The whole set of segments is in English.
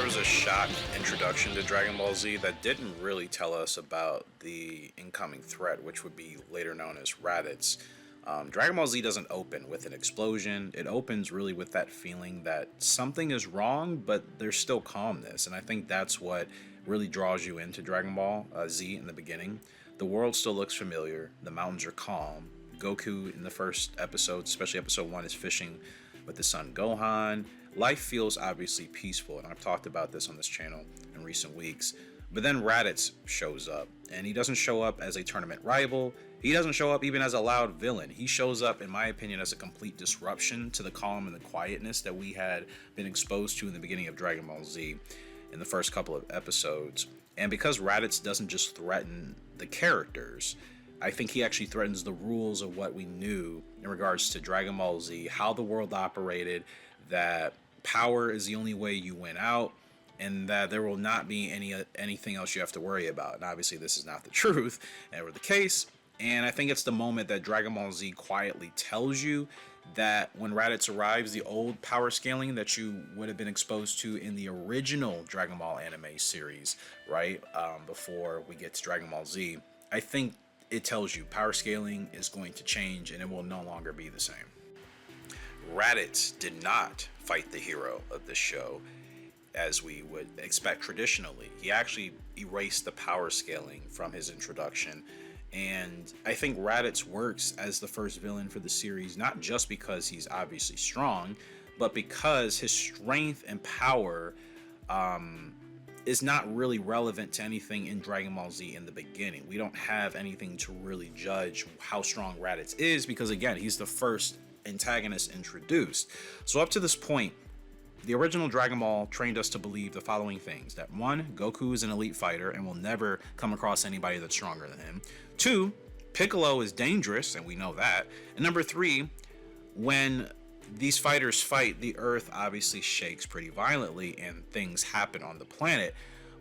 was a shock introduction to Dragon Ball Z that didn't really tell us about the incoming threat, which would be later known as Raditz. Dragon Ball Z doesn't open with an explosion. It opens really with that feeling that something is wrong, but there's still calmness. And I think that's what really draws you into Dragon Ball Z in the beginning. The world still looks familiar. The mountains are calm. Goku in the first episode, especially episode 1, is fishing with his son Gohan. Life feels obviously peaceful, and I've talked about this on this channel in recent weeks. But then Raditz shows up, and he doesn't show up as a tournament rival. He doesn't show up even as a loud villain. He shows up, in my opinion, as a complete disruption to the calm and the quietness that we had been exposed to in the beginning of Dragon Ball Z in the first couple of episodes. And because Raditz doesn't just threaten the characters, I think he actually threatens the rules of what we knew in regards to Dragon Ball Z, how the world operated, that power is the only way you win out, and that there will not be anything else you have to worry about. And obviously this is not the truth or the case. And I think it's the moment that Dragon Ball Z quietly tells you that when Raditz arrives, the old power scaling that you would have been exposed to in the original Dragon Ball anime series, right, before we get to Dragon Ball Z, I think it tells you power scaling is going to change and it will no longer be the same. Raditz did not fight the hero of this show as we would expect traditionally. He actually erased the power scaling from his introduction. And I think Raditz works as the first villain for the series, not just because he's obviously strong, but because his strength and power is not really relevant to anything in Dragon Ball Z in the beginning. We don't have anything to really judge how strong Raditz is because, again, he's the first antagonist introduced. So up to this point, the original Dragon Ball trained us to believe the following things: that 1, Goku is an elite fighter and will never come across anybody that's stronger than him. 2, Piccolo is dangerous, and we know that. And number 3, when these fighters fight, the earth obviously shakes pretty violently and things happen on the planet.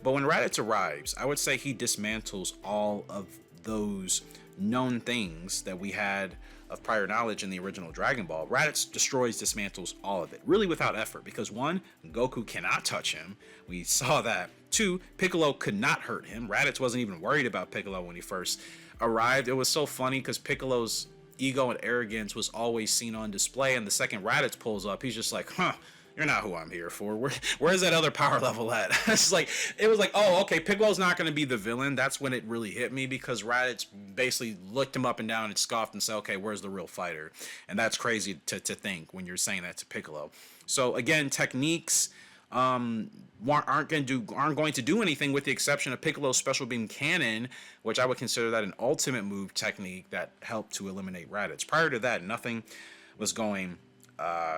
But when Raditz arrives, I would say he dismantles all of those known things that we had of prior knowledge in the original Dragon Ball. Raditz destroys, dismantles all of it, really without effort, because 1, Goku cannot touch him. We saw that. 2, Piccolo could not hurt him. Raditz wasn't even worried about Piccolo when he first arrived. It was so funny because Piccolo's ego and arrogance was always seen on display, and the second Raditz pulls up, he's just like, you're not who I'm here for. Where's that other power level at? It was like, oh, okay, Piccolo's not going to be the villain. That's when it really hit me, because Raditz basically looked him up and down and scoffed and said, okay, where's the real fighter? And that's crazy to think when you're saying that to Piccolo. So again, techniques aren't going to do anything, with the exception of Piccolo's special beam cannon, which I would consider that an ultimate move technique that helped to eliminate Raditz. Prior to that, nothing was going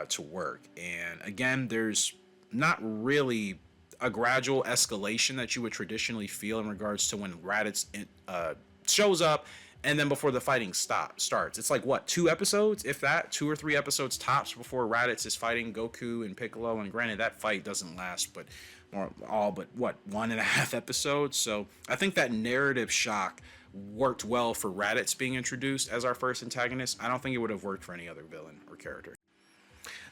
to work. And again, there's not really a gradual escalation that you would traditionally feel in regards to when Raditz shows up and then before the fighting starts. It's like, what, 2 episodes, if that, 2 or 3 episodes tops before Raditz is fighting Goku and Piccolo. And granted, that fight doesn't last but what, 1.5 episodes. So I think that narrative shock worked well for Raditz being introduced as our first antagonist. I don't think it would have worked for any other villain or character.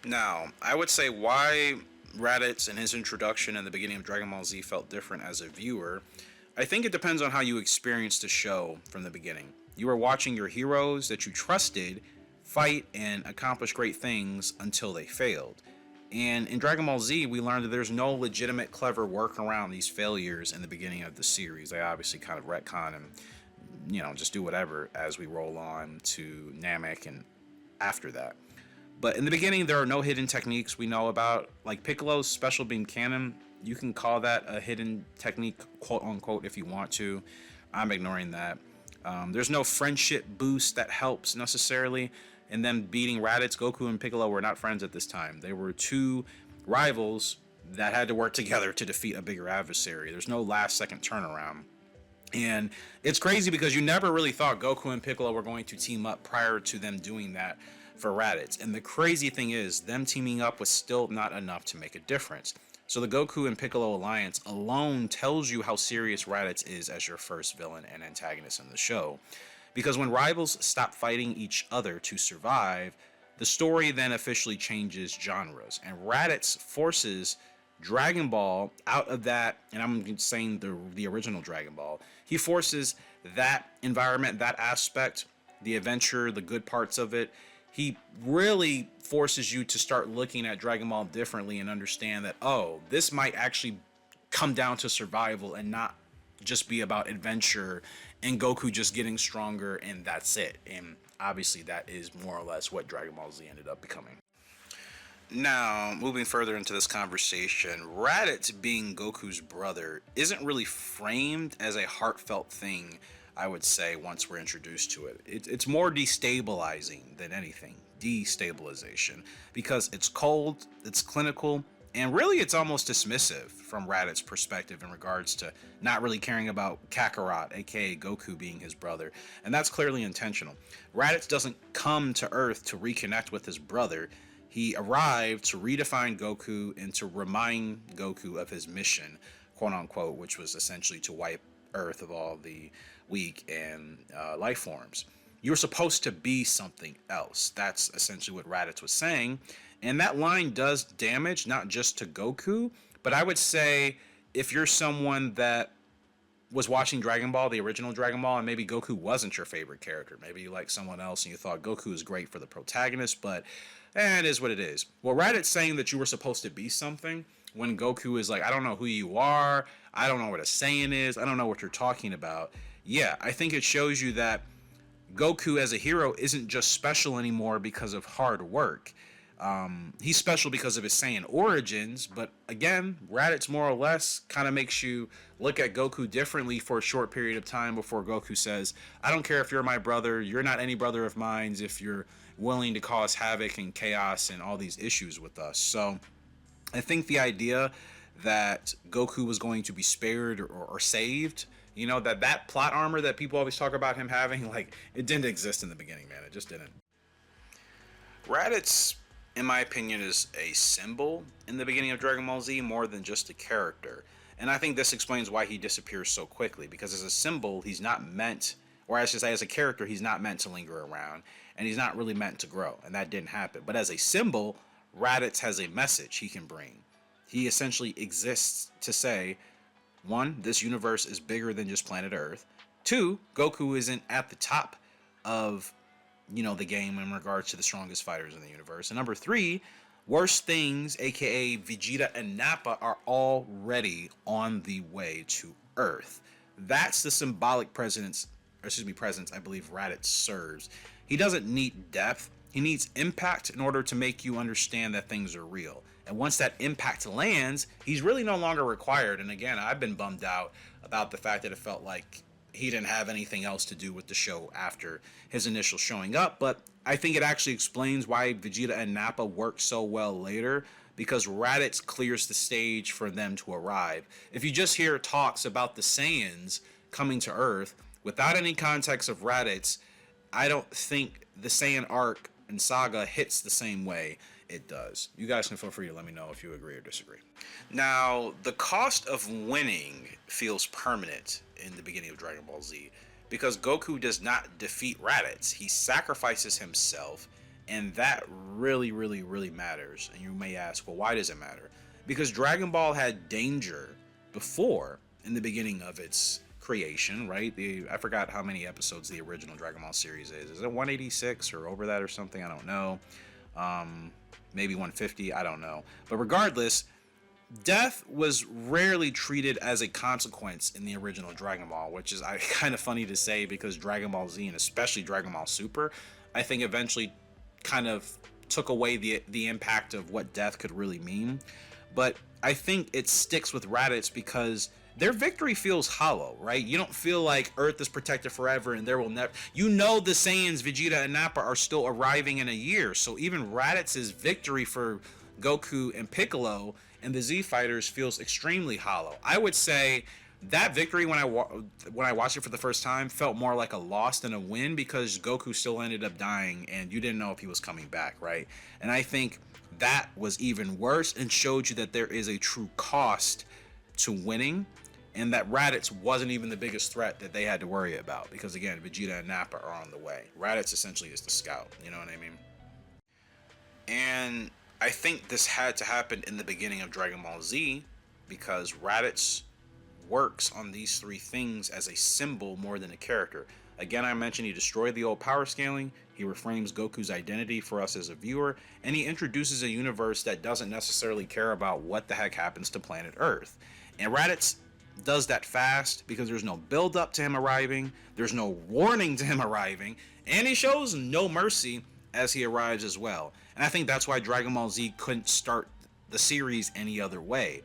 Now, I would say why Raditz and his introduction in the beginning of Dragon Ball Z felt different as a viewer. I think it depends on how you experienced the show from the beginning. You were watching your heroes that you trusted fight and accomplish great things until they failed. And in Dragon Ball Z, we learned that there's no legitimate clever work around these failures in the beginning of the series. They obviously kind of retcon and, just do whatever as we roll on to Namek and after that. But in the beginning, there are no hidden techniques we know about. Like Piccolo's special beam cannon, you can call that a hidden technique, quote unquote, if you want to. I'm ignoring that. There's no friendship boost that helps necessarily in them beating Raditz. Goku and Piccolo were not friends at this time. They were 2 rivals that had to work together to defeat a bigger adversary. There's no last second turnaround. And it's crazy because you never really thought Goku and Piccolo were going to team up prior to them doing that for Raditz. And the crazy thing is, them teaming up was still not enough to make a difference. So the Goku and Piccolo alliance alone tells you how serious Raditz is as your first villain and antagonist in the show. Because when rivals stop fighting each other to survive, the story then officially changes genres, and Raditz forces Dragon Ball out of that, and I'm saying the original Dragon Ball, he forces that environment, that aspect, the adventure, the good parts of it. He really forces you to start looking at Dragon Ball differently and understand that, oh, this might actually come down to survival and not just be about adventure and Goku just getting stronger and that's it. And obviously that is more or less what Dragon Ball Z ended up becoming. Now, moving further into this conversation, Raditz being Goku's brother isn't really framed as a heartfelt thing, I would say, once we're introduced to it. It's more destabilizing than anything. Destabilization. Because it's cold, it's clinical, and really it's almost dismissive from Raditz's perspective in regards to not really caring about Kakarot, aka Goku, being his brother. And that's clearly intentional. Raditz doesn't come to Earth to reconnect with his brother. He arrived to redefine Goku and to remind Goku of his mission, quote unquote, which was essentially to wipe Earth of all the weak and life forms. You're supposed to be something else. That's essentially what Raditz was saying. And that line does damage, not just to Goku, but I would say if you're someone that was watching Dragon Ball, the original Dragon Ball, and maybe Goku wasn't your favorite character. Maybe you like someone else and you thought Goku is great for the protagonist, but it is what it is. Well, Raditz saying that you were supposed to be something when Goku is like, I don't know who you are, I don't know what a Saiyan is, I don't know what you're talking about. Yeah, I think it shows you that Goku as a hero isn't just special anymore because of hard work. He's special because of his Saiyan origins, but again, Raditz more or less kind of makes you look at Goku differently for a short period of time before Goku says, I don't care if you're my brother, you're not any brother of mine if you're willing to cause havoc and chaos and all these issues with us. So I think the idea that Goku was going to be spared or saved, you know, that plot armor that people always talk about him having, like, it didn't exist in the beginning, man. It just didn't. Raditz, in my opinion, is a symbol in the beginning of Dragon Ball Z more than just a character. And I think this explains why he disappears so quickly, because as a symbol, he's not meant, or I should say as a character, he's not meant to linger around, and he's not really meant to grow, and that didn't happen. But as a symbol, Raditz has a message he can bring. He essentially exists to say, one, this universe is bigger than just planet Earth. Two, Goku isn't at the top of the game in regards to the strongest fighters in the universe. And number three, worse things, aka Vegeta and Nappa, are already on the way to Earth. That's the symbolic presence I believe Raditz serves. He doesn't need depth. He needs impact in order to make you understand that things are real. And once that impact lands, he's really no longer required. And again, I've been bummed out about the fact that it felt like he didn't have anything else to do with the show after his initial showing up. But I think it actually explains why Vegeta and Nappa work so well later, because Raditz clears the stage for them to arrive. If you just hear talks about the Saiyans coming to Earth without any context of Raditz, I don't think the Saiyan arc and saga hits the same way it does. You guys can feel free to let me know if you agree or disagree. Now, the cost of winning feels permanent in the beginning of Dragon Ball Z, because Goku does not defeat Raditz. He sacrifices himself, and that really, really, really matters. And you may ask, well, why does it matter? Because Dragon Ball had danger before in the beginning of its creation, right? I forgot how many episodes the original Dragon Ball series is. Is it 186 or over that or something? I don't know. Maybe 150, I don't know. But regardless, death was rarely treated as a consequence in the original Dragon Ball, which is kind of funny to say, because Dragon Ball Z and especially Dragon Ball Super, I think eventually kind of took away the impact of what death could really mean. But I think it sticks with Raditz because their victory feels hollow, right? You don't feel like Earth is protected forever and there will never... the Saiyans, Vegeta and Nappa, are still arriving in a year. So even Raditz's victory for Goku and Piccolo and the Z Fighters feels extremely hollow. I would say that victory, when I watched it for the first time, felt more like a loss than a win, because Goku still ended up dying and you didn't know if he was coming back, right? And I think that was even worse and showed you that there is a true cost to winning, and that Raditz wasn't even the biggest threat that they had to worry about, because again, Vegeta and Nappa are on the way. Raditz essentially is the scout, you know what I mean? And I think this had to happen in the beginning of Dragon Ball Z because Raditz works on these three things as a symbol more than a character. Again, I mentioned he destroyed the old power scaling, he reframes Goku's identity for us as a viewer, and he introduces a universe that doesn't necessarily care about what the heck happens to planet Earth. And Raditz does that fast because there's no build up to him arriving, there's no warning to him arriving, and he shows no mercy as he arrives as well. And I think that's why Dragon Ball Z couldn't start the series any other way.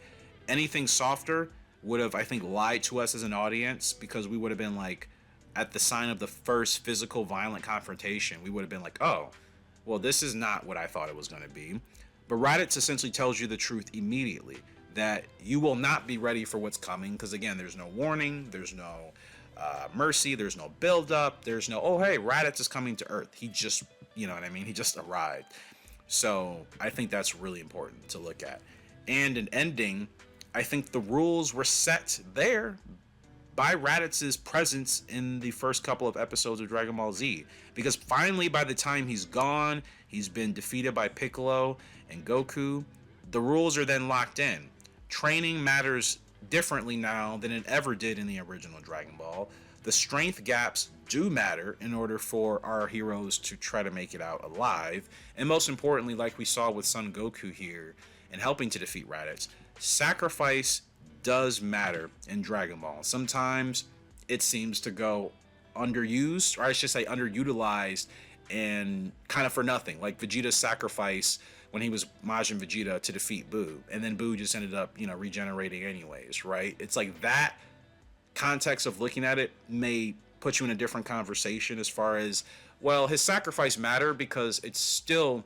Anything softer would have, I think, lied to us as an audience because we would have been like, at the sign of the first physical violent confrontation, we would have been like, oh, well, this is not what I thought it was going to be. But Raditz essentially tells you the truth immediately, that you will not be ready for what's coming because, again, there's no warning, there's no mercy, there's no build up, there's no, oh, hey, Raditz is coming to Earth. He just, you know what I mean? He just arrived. So I think that's really important to look at. And an ending, I think the rules were set there by Raditz's presence in the first couple of episodes of Dragon Ball Z. Because finally, by the time he's gone, he's been defeated by Piccolo and Goku, the rules are then locked in. Training matters differently now than it ever did in the original Dragon Ball. The strength gaps do matter in order for our heroes to try to make it out alive. And most importantly, like we saw with Son Goku here and helping to defeat Raditz, sacrifice does matter in Dragon Ball. Sometimes it seems to go underused, or I should say underutilized, and kind of for nothing. Like Vegeta's sacrifice when he was Majin Vegeta to defeat Buu, and then Buu just ended up, regenerating anyways, right? It's like that context of looking at it may put you in a different conversation as far as, well, his sacrifice mattered because it's still,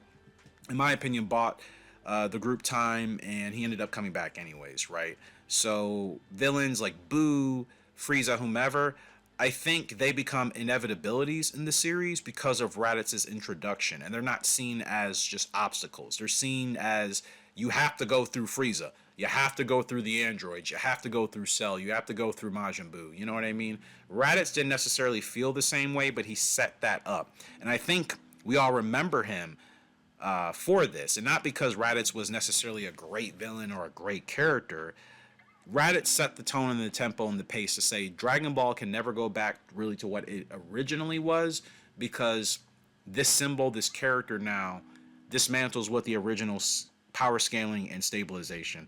in my opinion, bought the group time, and he ended up coming back anyways, right? So villains like Boo, Frieza, whomever, I think they become inevitabilities in the series because of Raditz's introduction, and they're not seen as just obstacles. They're seen as, you have to go through Frieza, you have to go through the androids, you have to go through Cell, you have to go through Majin Buu, you know what I mean? Raditz didn't necessarily feel the same way, but he set that up, and I think we all remember him for this, and not because Raditz was necessarily a great villain or a great character. Raditz set the tone and the tempo and the pace to say Dragon Ball can never go back really to what it originally was, because this symbol, this character now dismantles what the original power scaling and stabilization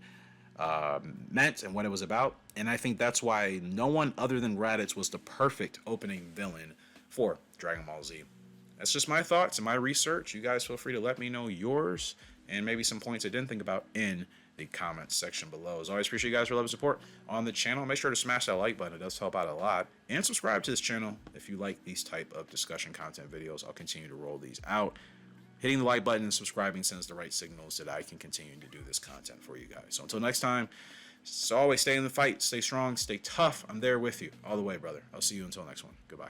meant and what it was about. And I think that's why no one other than Raditz was the perfect opening villain for Dragon Ball Z. That's just my thoughts and my research. You guys feel free to let me know yours and maybe some points I didn't think about in the comments section below. As always, appreciate you guys for love and support on the channel. Make sure to smash that like button. It does help out a lot. And subscribe to this channel if you like these type of discussion content videos. I'll continue to roll these out. Hitting the like button and subscribing sends the right signals that I can continue to do this content for you guys. So until next time, as always, stay in the fight, stay strong, stay tough. I'm there with you all the way, brother. I'll see you until next one. Goodbye.